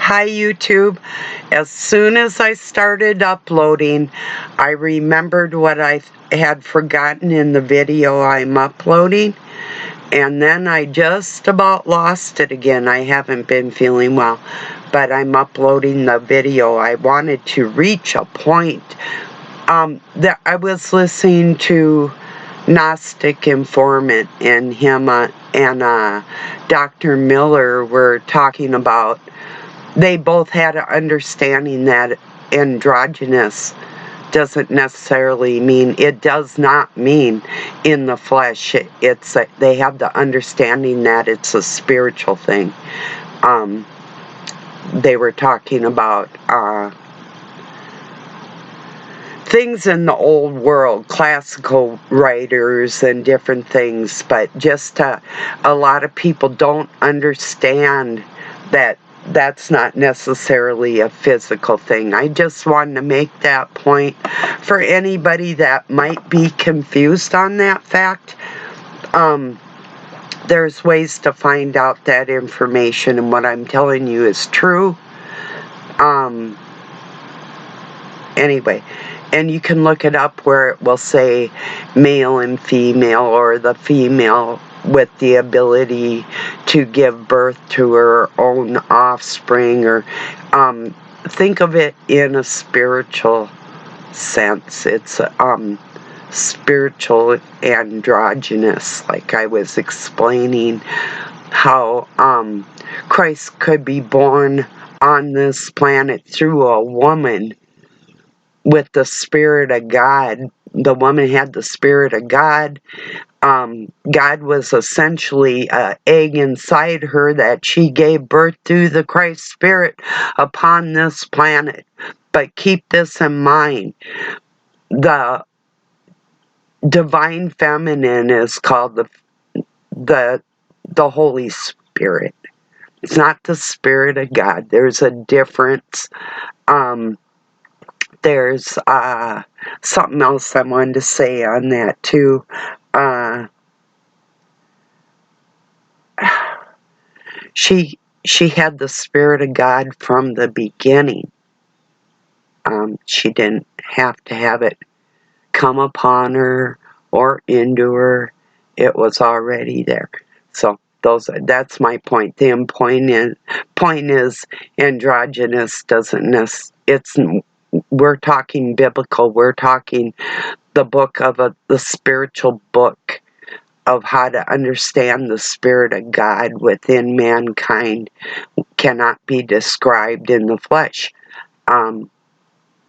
Hi YouTube. As soon as I started uploading, I remembered what I had forgotten in the video I'm uploading, and then I just about lost it again. I haven't been feeling well, but I'm uploading the video. I wanted to reach a point that I was listening to Gnostic Informant, and him and Dr. Miller were talking about, they both had an understanding that androgynous doesn't necessarily mean, it does not mean in the flesh. They have the understanding that it's a spiritual thing. They were talking about things in the old world, classical writers and different things, but just a lot of people don't understand that that's not necessarily a physical thing. I just wanted to make that point for anybody that might be confused on that fact. There's ways to find out that information, and what I'm telling you is true. Anyway, and you can look it up where it will say male and female, or the female with the ability to give birth to her own offspring, or think of it in a spiritual sense. It's spiritual androgynous, like I was explaining how Christ could be born on this planet through a woman with the Spirit of God. The woman had the Spirit of God. God was essentially an egg inside her that she gave birth to, the Christ Spirit upon this planet. But keep this in mind. The divine feminine is called the Holy Spirit. It's not the Spirit of God. There's a difference. There's something else I wanted to say on that too. She had the Spirit of God from the beginning. She didn't have to have it come upon her or into her. It was already there. So that's my point. The point is androgynous doesn't we're talking biblical. We're talking the book of the spiritual book of how to understand the Spirit of God within mankind cannot be described in the flesh.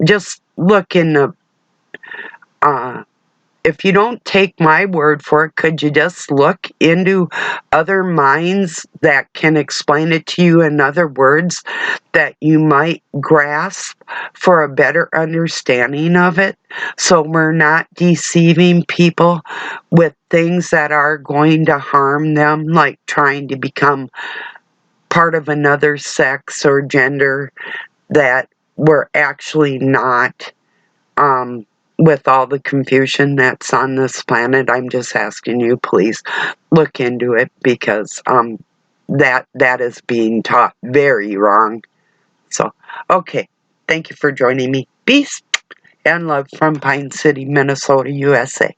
Just look in the if you don't take my word for it, could you just look into other minds that can explain it to you in other words that you might grasp for a better understanding of it, so we're not deceiving people with things that are going to harm them, like trying to become part of another sex or gender that we're actually not. With all the confusion that's on this planet, I'm just asking you, please look into it, because that is being taught very wrong. So, okay, thank you for joining me. Peace and love from Pine City, Minnesota, USA.